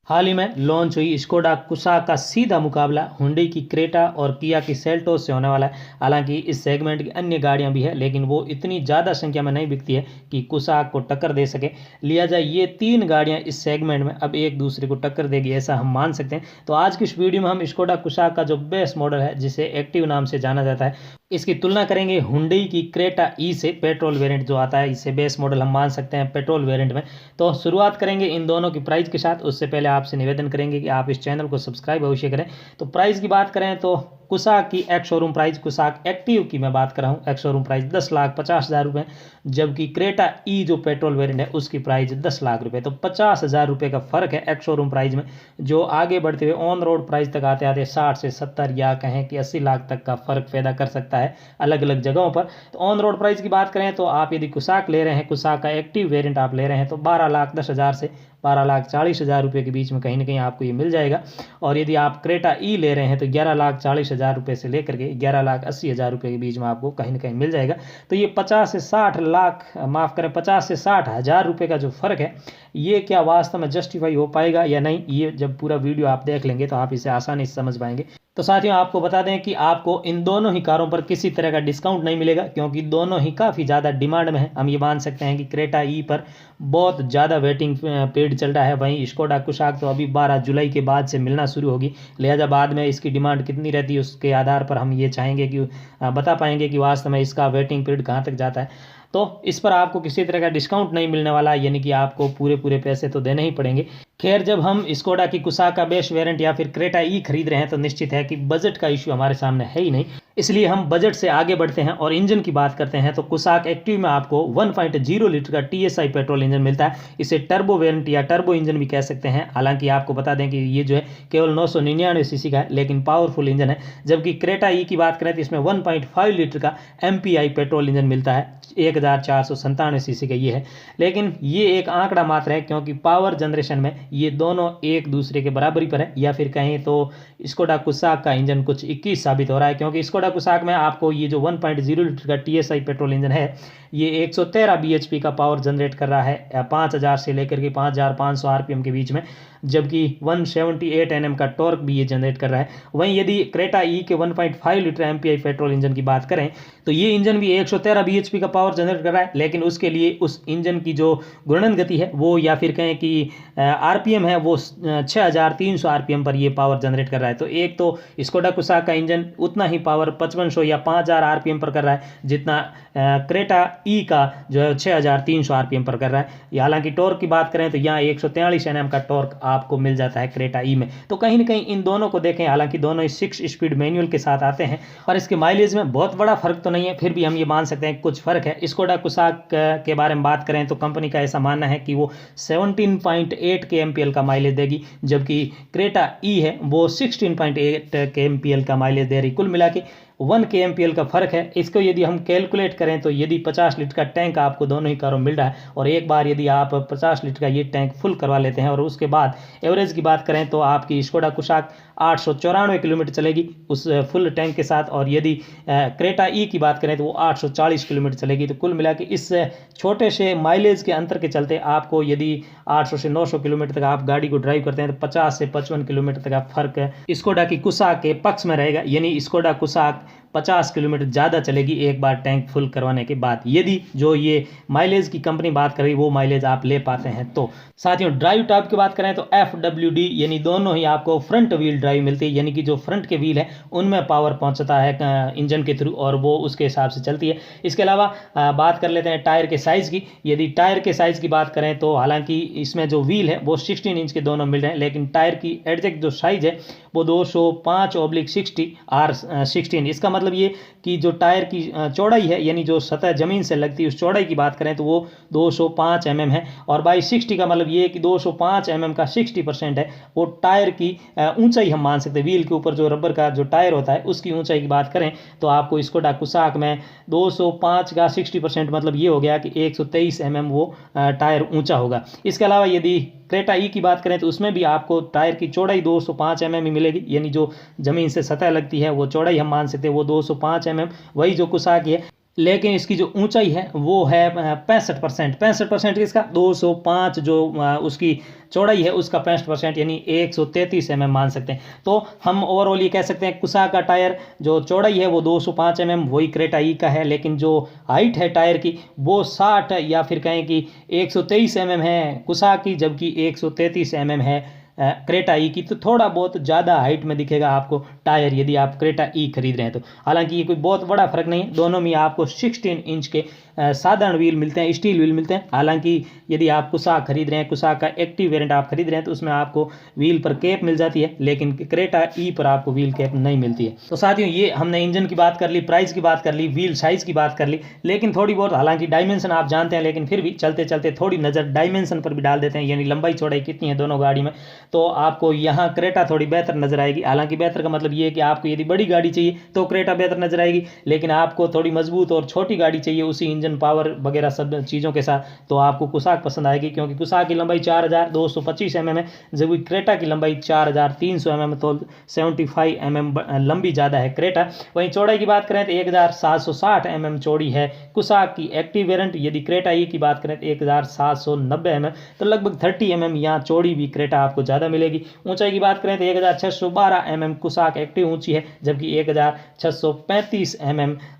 हाल ही में लॉन्च हुई स्कोडा कुसाक का सीधा मुकाबला हुंडई की क्रेटा और किया की सेल्टोस से होने वाला है। हालांकि इस सेगमेंट की अन्य गाड़ियां भी है, लेकिन वो इतनी ज़्यादा संख्या में नहीं बिकती है कि कुसाक को टक्कर दे सके। लिहाजा ये तीन गाड़ियां इस सेगमेंट में अब एक दूसरे को टक्कर देगी, ऐसा हम मान सकते हैं। तो आज की इस वीडियो में हम स्कोडा कुसाक का जो बेस मॉडल है, जिसे एक्टिव नाम से जाना जाता है, इसकी तुलना करेंगे हुंडई की क्रेटा ई से। पेट्रोल वेरिएंट जो आता है, इसे बेस मॉडल हम मान सकते हैं पेट्रोल वेरिएंट में। तो शुरुआत करेंगे इन दोनों की प्राइस के साथ। उससे पहले आपसे निवेदन करेंगे कि आप इस चैनल को सब्सक्राइब अवश्य करें। तो प्राइस की बात करें तो कुसाक की एक्स शोरूम प्राइस, कुसाक एक्टिव की मैं बात कर रहा हूँ, एक्स शोरूम प्राइस 10,50,000 रुपये, जबकि क्रेटा ई जो पेट्रोल वेरिएंट है उसकी प्राइस 10 लाख रुपये। तो 50,000 रुपये का फर्क है एक्स शोरूम प्राइस में, जो आगे बढ़ते हुए ऑन रोड प्राइस तक आते आते 60 से 70 या कहें कि 80 लाख तक का फर्क पैदा कर सकता है अलग अलग जगहों पर। तो ऑन रोड प्राइस की बात करें तो आप यदि कुसाक ले रहे हैं, कुसाक का एक्टिव वेरिएंट आप ले रहे हैं, तो 12,10,000 से 12,40,000 रुपये के बीच में कहीं ना कहीं आपको ये मिल जाएगा। और यदि आप क्रेटा ई ले रहे हैं तो 11,40,000 रुपये से लेकर के 11,80,000 रुपये के बीच में आपको कहीं ना कहीं मिल जाएगा। तो ये 50 से 60 लाख, माफ़ करें 50 से 60,000 रुपये का जो फ़र्क है, ये क्या वास्तव में जस्टिफाई हो पाएगा या नहीं, ये जब पूरा वीडियो आप देख लेंगे तो आप इसे आसानी से समझ पाएंगे। तो साथियों, आपको बता दें कि आपको इन दोनों ही कारों पर किसी तरह का डिस्काउंट नहीं मिलेगा, क्योंकि दोनों ही काफ़ी ज़्यादा डिमांड में है। हम ये मान सकते हैं कि क्रेटा ई पर बहुत ज़्यादा वेटिंग पीरियड चल रहा है, वहीं स्कोडा कुसाक तो अभी 12 जुलाई के बाद से मिलना शुरू होगी। लिहाजा बाद में इसकी डिमांड कितनी रहती है उसके आधार पर हम ये चाहेंगे कि बता पाएंगे कि वास्तव में इसका वेटिंग पीरियड कहाँ तक जाता है। तो इस पर आपको किसी तरह का डिस्काउंट नहीं मिलने वाला, यानी कि आपको पूरे पैसे तो देने ही पड़ेंगे। खैर, जब हम स्कोडा की कुसाक का बेस वेरिएंट या फिर क्रेटा ई खरीद रहे हैं तो निश्चित है कि बजट का इश्यू हमारे सामने है ही नहीं, इसलिए हम बजट से आगे बढ़ते हैं और इंजन की बात करते हैं। तो कुसाक एक्टिव में आपको 1.0 लीटर का TSI पेट्रोल इंजन मिलता है। इसे टर्बो वेरिएंट या टर्बो इंजन भी कह सकते हैं। हालांकि आपको बता दें कि ये जो है केवल 999 सीसी का है, लेकिन पावरफुल इंजन है। जबकि क्रेटा ई की बात करें तो इसमें 1.5 लीटर का MPI पेट्रोल इंजन मिलता है, 1497 सीसी का ये है। लेकिन ये एक आंकड़ा मात्र है, क्योंकि पावर जनरेशन में ये दोनों एक दूसरे के बराबरी पर है, या फिर कहें तो स्कोडा कुसाक का इंजन कुछ 21 साबित हो रहा है, क्योंकि स्कोडा कुसाक में आपको ये जो 1.0 लीटर का TSI पेट्रोल इंजन है, ये 113 bhp का पावर जनरेट कर रहा है 5,000 से लेकर के 5,500 RPM के बीच में, जबकि 178 Nm का टॉर्क भी ये जनरेट कर रहा है। वहीं यदि क्रेटा ई के 1.5 लीटर MPI पेट्रोल इंजन की बात करें तो ये इंजन भी 113 bhp का पावर जनरेट कर रहा है, लेकिन उसके लिए उस इंजन की जो घूर्णन गति है वो, या फिर कहें कि RPM है, वो 6,300 RPM पर ये पावर जनरेट कर रहा है। तो एक तो स्कोडा कुसाक का इंजन उतना ही पावर 5500 या 5,000 RPM पर कर रहा है जितना क्रेटा ई का जो है 6,300 RPM पर कर रहा है। हालांकि टॉर्क की बात करें तो यहाँ 143 Nm का टॉर्क आपको मिल जाता है क्रेटा ई में। तो कहीं ना कहीं इन दोनों को देखें, हालांकि दोनों ही 6 स्पीड मैनुअल के साथ आते हैं, और इसके माइलेज में बहुत बड़ा फर्क तो नहीं है, फिर भी हम ये मान सकते हैं कुछ फर्क है। स्कोडा कुसाक के बारे में बात करें तो कंपनी का ऐसा मानना है कि वो 17.8 kmpl का माइलेज देगी, जबकि क्रेटा ई है वो 16.8 kmpl का माइलेज दे रही। कुल मिला के 1 kmpl का फर्क है। इसको यदि हम कैलकुलेट करें तो यदि 50 लीटर का टैंक आपको दोनों ही कारों में मिल रहा है, और एक बार यदि आप 50 लीटर का ये टैंक फुल करवा लेते हैं और उसके बाद एवरेज की बात करें तो आपकी स्कोडा कुसाक 894 किलोमीटर चलेगी उस फुल टैंक के साथ, और यदि क्रेटा ई की बात करें तो वो 840 किलोमीटर चलेगी। तो कुल मिला के इस छोटे से माइलेज के अंतर के चलते आपको यदि 800 से 900 किलोमीटर तक आप गाड़ी को ड्राइव करते हैं तो 50 से 55 किलोमीटर तक का फर्क स्कोडा की कुसाक के पक्ष में रहेगा, यानी स्कोडा कुसाक 50 किलोमीटर ज़्यादा चलेगी एक बार टैंक फुल करवाने के बाद, यदि जो ये माइलेज की कंपनी बात कर रही वो माइलेज आप ले पाते हैं। तो साथियों, ड्राइव टाइप की बात करें तो FWD यानी दोनों ही आपको फ्रंट व्हील ड्राइव मिलती है, यानी कि जो फ्रंट के व्हील है उनमें पावर पहुंचता है इंजन के थ्रू और वो उसके हिसाब से चलती है। इसके अलावा बात कर लेते हैं टायर के साइज़ की। यदि टायर के साइज़ की बात करें तो हालांकि इसमें जो व्हील है वो 16 इंच के दोनों मिल रहे हैं, लेकिन टायर की एग्जैक्ट जो साइज़ है वो 205/60 R16। इसका मतलब ये कि जो टायर की चौड़ाई है, यानी जो सतह जमीन से लगती है उस चौड़ाई की बात करें तो वो 205 mm है, और बाई 60 का मतलब ये कि 205 mm का 60% है वो टायर की ऊंचाई हम मान सकते हैं। व्हील के ऊपर जो रबर का जो टायर होता है उसकी ऊंचाई की बात करें तो आपको स्कोडा कुसाक में 205 का 60% मतलब ये हो गया कि 123 mm वो टायर ऊंचा होगा। इसके अलावा यदि क्रेटा ई की बात करें तो उसमें भी आपको टायर की चौड़ाई 205 mm ही मिलेगी, यानी जो जमीन से सतह लगती है वो चौड़ाई हम मान सकते हैं वो 205 mm, वही जो कुसाक है लेकिन इसकी जो ऊंचाई है वो है 65%। 65% इसका 205 जो उसकी चौड़ाई है उसका 65% यानी 133 मान सकते हैं। तो हम ओवरऑल ये कह सकते हैं कुसा का टायर जो चौड़ाई है वो 205 वही क्रेटा ई का है, लेकिन जो हाइट है टायर की वो 60 या फिर कहें कि 123 है कुसा की, जबकि 133 है क्रेटा ई की। तो थोड़ा बहुत ज़्यादा हाइट में दिखेगा आपको टायर यदि आप क्रेटा ई खरीद रहे हैं तो। हालांकि ये कोई बहुत बड़ा फर्क नहीं है, दोनों में आपको 16 इंच के साधारण व्हील मिलते हैं, स्टील व्हील मिलते हैं। हालांकि यदि आप कुसा खरीद रहे हैं, कुसा का एक्टिव वेरिएंट आप खरीद रहे हैं तो उसमें आपको व्हील पर कैप मिल जाती है, लेकिन क्रेटा ई पर आपको व्हील कैप नहीं मिलती है। तो साथियों ये हमने इंजन की बात कर ली, प्राइस की बात कर ली, व्हील साइज की बात कर ली, लेकिन थोड़ी बहुत हालांकि डायमेंशन आप जानते हैं, लेकिन फिर भी चलते चलते थोड़ी नज़र डायमेंशन पर भी डाल देते हैं, यानी लंबाई चौड़ाई कितनी है दोनों गाड़ी में। तो आपको यहाँ क्रेटा थोड़ी बेहतर नजर आएगी। हालांकि बेहतर का मतलब ये है कि आपको यदि बड़ी गाड़ी चाहिए तो क्रेटा बेहतर नजर आएगी, लेकिन आपको थोड़ी मजबूत और छोटी गाड़ी चाहिए उसी इंजन पावर वगैरह सब चीज़ों के साथ, तो आपको कुसाक पसंद आएगी, क्योंकि कुसाक की लंबाई 4225 है, जबकि क्रेटा की लंबाई 4300 है, तो 75 लंबी ज़्यादा है क्रेटा। वहीं चौड़ाई की बात करें तो 1760 चौड़ी है कुसाक की एक्टिव वेरिएंट। यदि क्रेटा ई की बात करें तो 1790 तो लगभग 30 यहाँ चौड़ी भी क्रेटा आपको ज़्यादा मिलेगी। ऊंचाई की बात करें तो 1612 कुसाक एक्टिव ऊंची है, जबकि 1635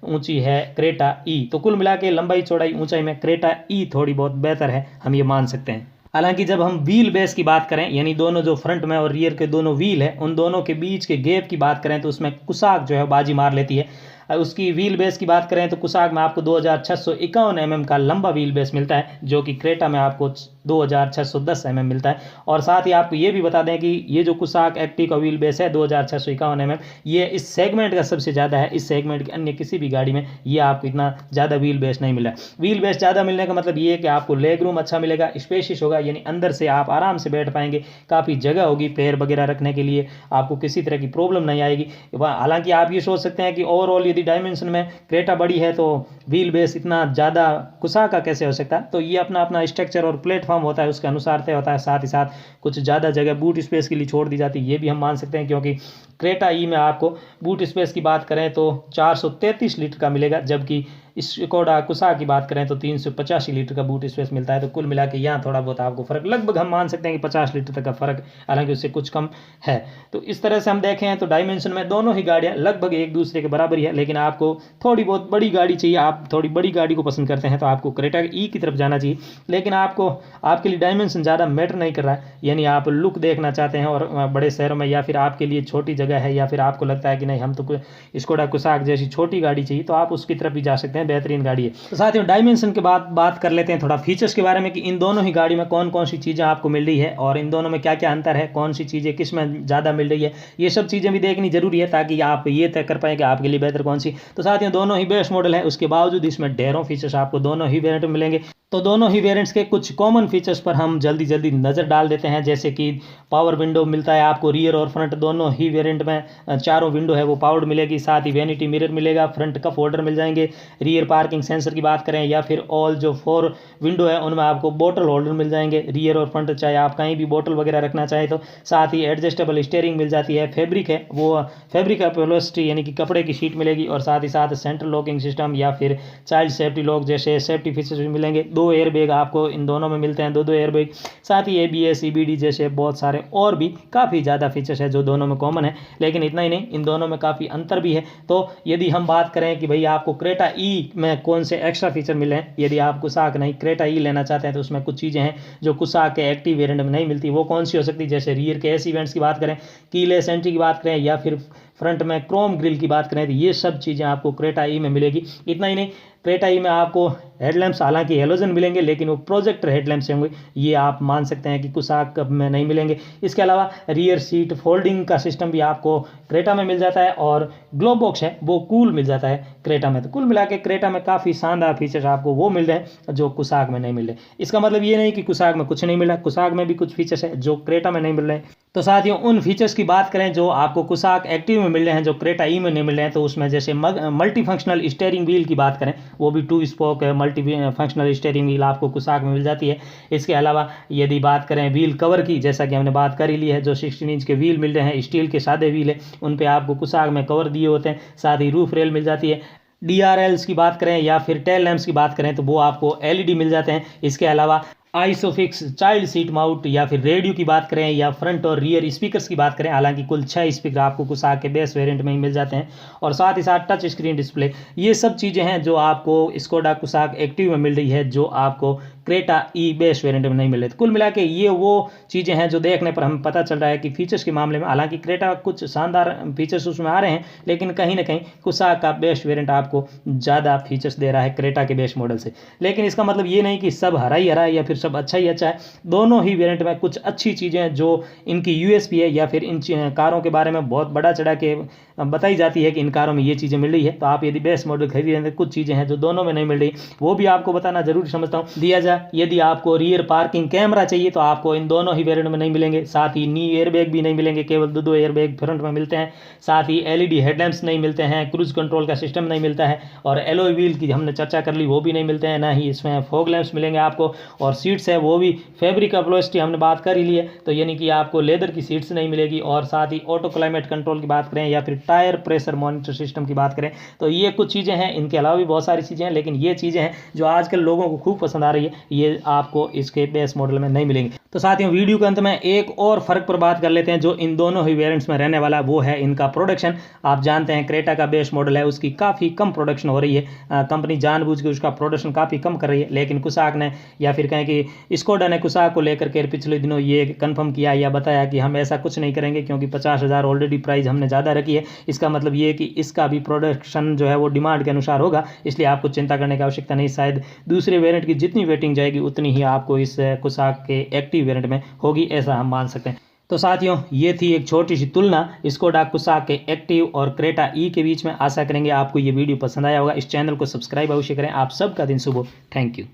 ऊंची है क्रेटा ई। तो कुल मिला के लंबाई चौड़ाई ऊंचाई में क्रेटा ई थोड़ी बहुत बेहतर है, हम ये मान सकते हैं। हालांकि जब हम व्हील बेस की बात करें, यानी दोनों जो फ्रंट में और रियर के दोनों व्हील है उन दोनों के बीच के गैप की बात करें तो उसमें कुसाक जो है बाजी मार लेती है। उसकी व्हील बेस की बात करें तो कुसाक में आपको 2651 का लंबा व्हील बेस मिलता है, जो कि क्रेटा में आपको 2610 मिलता है। और साथ ही आपको ये भी बता दें कि ये जो कुसाक एक्टिव का व्हील बेस है 2651 ये इस सेगमेंट का सबसे ज़्यादा है। इस सेगमेंट की अन्य किसी भी गाड़ी में ये आपको इतना ज़्यादा व्हील बेस नहीं मिला है। व्हील बेस ज़्यादा मिलने का मतलब ये है कि आपको लेग रूम अच्छा मिलेगा, स्पेशियस होगा, यानी अंदर से आप आराम से बैठ पाएंगे, काफ़ी जगह होगी पैर वगैरह रखने के लिए, आपको किसी तरह की प्रॉब्लम नहीं आएगी। हालांकि आप ये सोच सकते हैं कि ओवरऑल यदि डायमेंशन में क्रेटा बड़ी है तो व्हील बेस इतना ज़्यादा कुसाक का कैसे हो सकता है। तो ये अपना अपना स्ट्रक्चर और प्लेटफॉर्म होता है उसके अनुसार तय होता है, साथ ही साथ कुछ ज़्यादा जगह बूट स्पेस के लिए छोड़ दी जाती है, ये भी हम मान सकते हैं, क्योंकि क्रेटा ई में आपको बूट स्पेस की बात करें तो 433 लीटर का मिलेगा, जबकि स्कोडा कुसाक की बात करें तो 385 लीटर का बूट स्पेस मिलता है। तो कुल मिला के यहाँ थोड़ा बहुत आपको फर्क लगभग हम मान सकते हैं कि 50 लीटर तक का फर्क, हालांकि उससे कुछ कम है। तो इस तरह से हम देखें तो डायमेंशन में दोनों ही गाड़ियाँ लगभग एक दूसरे के बराबर ही है, लेकिन आपको थोड़ी बहुत बड़ी गाड़ी चाहिए, आप थोड़ी बड़ी गाड़ी को पसंद करते हैं तो आपको क्रेटा ई की तरफ जाना चाहिए। लेकिन आपको आपके लिए डायमेंशन ज़्यादा मैटर नहीं कर रहा है, यानी आप लुक देखना चाहते हैं और बड़े शहरों में, या फिर आपके लिए छोटी जगह है, या फिर आपको लगता है कि नहीं हम तो स्कोडा कुसाक जैसी छोटी गाड़ी चाहिए, तो आप उसकी तरफ भी जा सकते हैं, बेहतरीन गाड़ी है। तो साथियों डायमेंशन के बाद बात कर लेते हैं थोड़ा फीचर्स के बारे में कि इन दोनों ही गाड़ी में कौन कौन सी चीज़ें आपको मिल रही है और इन दोनों में क्या क्या अंतर है, कौन सी चीज़ें किस में ज़्यादा मिल रही है, ये सब चीज़ें भी देखनी जरूरी है ताकि आप ये तय कर पाएँ कि आपके लिए बेहतर कौन सी। तो साथियों दोनों ही बेस्ट मॉडल है, उसके बावजूद इसमें ढेरों फीचर्स आपको दोनों ही वेरिएंट में मिलेंगे। तो दोनों ही वेरिएंट्स के कुछ कॉमन फीचर्स पर हम जल्दी जल्दी नज़र डाल देते हैं, जैसे कि पावर विंडो मिलता है आपको रियर और फ्रंट दोनों ही वेरिएंट में, चारों विंडो है वो पावर्ड मिलेगी, साथ ही वैनिटी मिरर मिलेगा, फ्रंट कप होल्डर मिल जाएंगे। रियर पार्किंग सेंसर की बात करें या फिर ऑल जो 4 विंडो है उनमें आपको बोतल होल्डर मिल जाएंगे, रियर और फ्रंट चाहे आप कहीं भी बोतल वगैरह रखना चाहे तो। साथ ही एडजस्टेबल स्टीयरिंग मिल जाती है, फैब्रिक है वो फैब्रिक अपहोल्स्ट्री यानी कि कपड़े की शीट मिलेगी, और साथ ही साथ सेंट्रल लॉकिंग सिस्टम या फिर चाइल्ड सेफ्टी लॉक जैसे सेफ्टी फीचर्स भी मिलेंगे। 2 एयर बैग आपको इन दोनों में मिलते हैं, 2 एयर बैग, साथ ही ABS EBD जैसे बहुत सारे और भी काफ़ी ज़्यादा फीचर्स है जो दोनों में कॉमन है। लेकिन इतना ही नहीं, इन दोनों में काफ़ी अंतर भी है। तो यदि हम बात करें कि भाई आपको क्रेटा ई में कौन से एक्स्ट्रा फीचर मिले हैं, यदि आप कुसाक नहीं क्रेटा ई लेना चाहते हैं तो उसमें कुछ चीज़ें हैं जो कुसाक के एक्टिव वेरिएंट में नहीं मिलती, वो कौन सी हो सकती है। जैसे रियर के एसी वेंट्स की बात करें, कीलेस एंट्री की बात करें, या फिर फ्रंट में क्रोम ग्रिल की बात करें, तो ये सब चीज़ें आपको क्रेटा ई में मिलेगी। इतना ही नहीं, क्रेटा ई में आपको हेडलैम्प्स हालांकि हेलोजन मिलेंगे लेकिन वो प्रोजेक्टर हेडलैम्प्स होंगे, ये आप मान सकते हैं कि कुसाक में नहीं मिलेंगे। इसके अलावा रियर सीट फोल्डिंग का सिस्टम भी आपको क्रेटा में मिल जाता है, और ग्लो बॉक्स है वो कूल मिल जाता है क्रेटा में। तो कुल मिला के क्रेटा में काफ़ी शानदार फीचर्स आपको वो मिल रहे हैं जो कुसाक में नहीं मिल रहे। इसका मतलब ये नहीं कि कुसाक में कुछ नहीं मिला, कुसाक में भी कुछ फीचर्स है जो क्रेटा में नहीं मिल रहे हैं। तो साथियों उन फीचर्स की बात करें जो आपको कुसाक एक्टिव में मिल रहे हैं जो क्रेटा ई में नहीं मिल रहे हैं, तो उसमें जैसे मल्टी फंक्शनल स्टीयरिंग व्हील की बात करें, वो भी 2 spoke multi functional steering wheel आपको कुसाक में मिल जाती है। इसके अलावा यदि बात करें व्हील कवर की, जैसा कि हमने बात कर ही ली है, जो 16 इंच के व्हील मिल रहे हैं, स्टील के सादे व्हील है, उन पे आपको कुसाक में कवर दिए होते हैं। साथ ही रूफ रेल मिल जाती है। DRLs की बात करें या फिर टेल लैंप्स की बात करें तो वो आपको LED मिल जाते हैं। इसके अलावा आइसोफिक्स चाइल्ड सीट माउंट या फिर रेडियो की बात करें या फ्रंट और रियर स्पीकर्स की बात करें, हालांकि कुल 6 स्पीकर आपको कुसाक के बेस वेरिएंट में ही मिल जाते हैं, और साथ ही साथ टच स्क्रीन डिस्प्ले। ये सब चीज़ें हैं जो आपको स्कोडा कुसाक एक्टिव में मिल रही है, जो आपको क्रेटा ई बेस वेरिएंट में नहीं मिल रही। कुल मिला के ये वो चीज़ें हैं जो देखने पर हमें पता चल रहा है कि फीचर्स के मामले में, हालांकि क्रेटा कुछ शानदार फीचर्स उसमें आ रहे हैं, लेकिन कहीं ना कहीं कुसाक का बेस वेरिएंट आपको ज़्यादा फीचर्स दे रहा है क्रेटा के बेस मॉडल से। लेकिन इसका मतलब ये नहीं कि सब हरा ही हरा है या फिर सब अच्छा ही अच्छा है। दोनों ही वेरिएंट में कुछ अच्छी चीज़ें हैं जो इनकी यूएसपी है या फिर इन कारों के बारे में बहुत बड़ा चढ़ा के बताई जाती है कि इन कारों में ये चीज़ें मिल रही है। तो आप यदि बेस मॉडल खरीद रहे हैं, कुछ चीज़ें हैं जो दोनों में नहीं मिल रही, वो भी आपको बताना जरूरी समझता हूँ। दिया जाए यदि आपको रियर पार्किंग कैमरा चाहिए तो आपको इन दोनों ही वेरिएंट में नहीं मिलेंगे। साथ ही नी एयरबैग भी नहीं मिलेंगे, केवल दो एयरबैग फ्रंट में मिलते हैं। साथ ही LED हेडलैम्प्स नहीं मिलते हैं, क्रूज कंट्रोल का सिस्टम नहीं मिलता है, और एलॉय व्हील की हमने चर्चा कर ली वो भी नहीं मिलते हैं। ना ही इसमें फॉग लैंप्स मिलेंगे आपको, और सीट्स है वो भी फैब्रिक अपहोल्स्ट्री हमने बात कर ही ली है, तो यानी कि आपको लेदर की सीट्स नहीं मिलेगी। और साथ ही ऑटो क्लाइमेट कंट्रोल की बात करें या फिर टायर प्रेशर मॉनिटर सिस्टम की बात करें तो ये कुछ चीज़ें हैं। इनके अलावा भी बहुत सारी चीज़ें हैं, लेकिन ये चीज़ें हैं जो आजकल लोगों को खूब पसंद आ रही है, ये आपको इसके बेस मॉडल में नहीं मिलेंगी। तो साथियों, वीडियो के अंत में एक और फर्क पर बात कर लेते हैं जो इन दोनों ही वेरिएंट्स में रहने वाला, वो है इनका प्रोडक्शन। आप जानते हैं क्रेटा का बेस मॉडल है, उसकी काफ़ी कम प्रोडक्शन हो रही है, कंपनी जानबूझ के उसका प्रोडक्शन काफ़ी कम कर रही है। लेकिन कुसाक ने या फिर कहें कि स्कोडा ने कुसाक को लेकर के पिछले दिनों ये कंफर्म किया या बताया कि हम ऐसा कुछ नहीं करेंगे, क्योंकि 50,000 ऑलरेडी प्राइस हमने ज़्यादा रखी है। इसका मतलब ये है कि इसका भी प्रोडक्शन जो है वो डिमांड के अनुसार होगा, इसलिए आपको चिंता करने की आवश्यकता नहीं। शायद दूसरे वेरिएंट की जितनी वेटिंग जाएगी उतनी ही आपको इस कुसाक के एक्टिव वेरिएंट में होगी, ऐसा हम मान सकते हैं। तो साथियों, ये थी एक छोटी सी तुलना स्कोडा कुसाक के एक्टिव और क्रेटा ई के बीच में। आशा करेंगे आपको ये वीडियो पसंद आया होगा। इस चैनल को सब्सक्राइब अवश्य करें। आप सबका दिन शुभ हो। Thank you.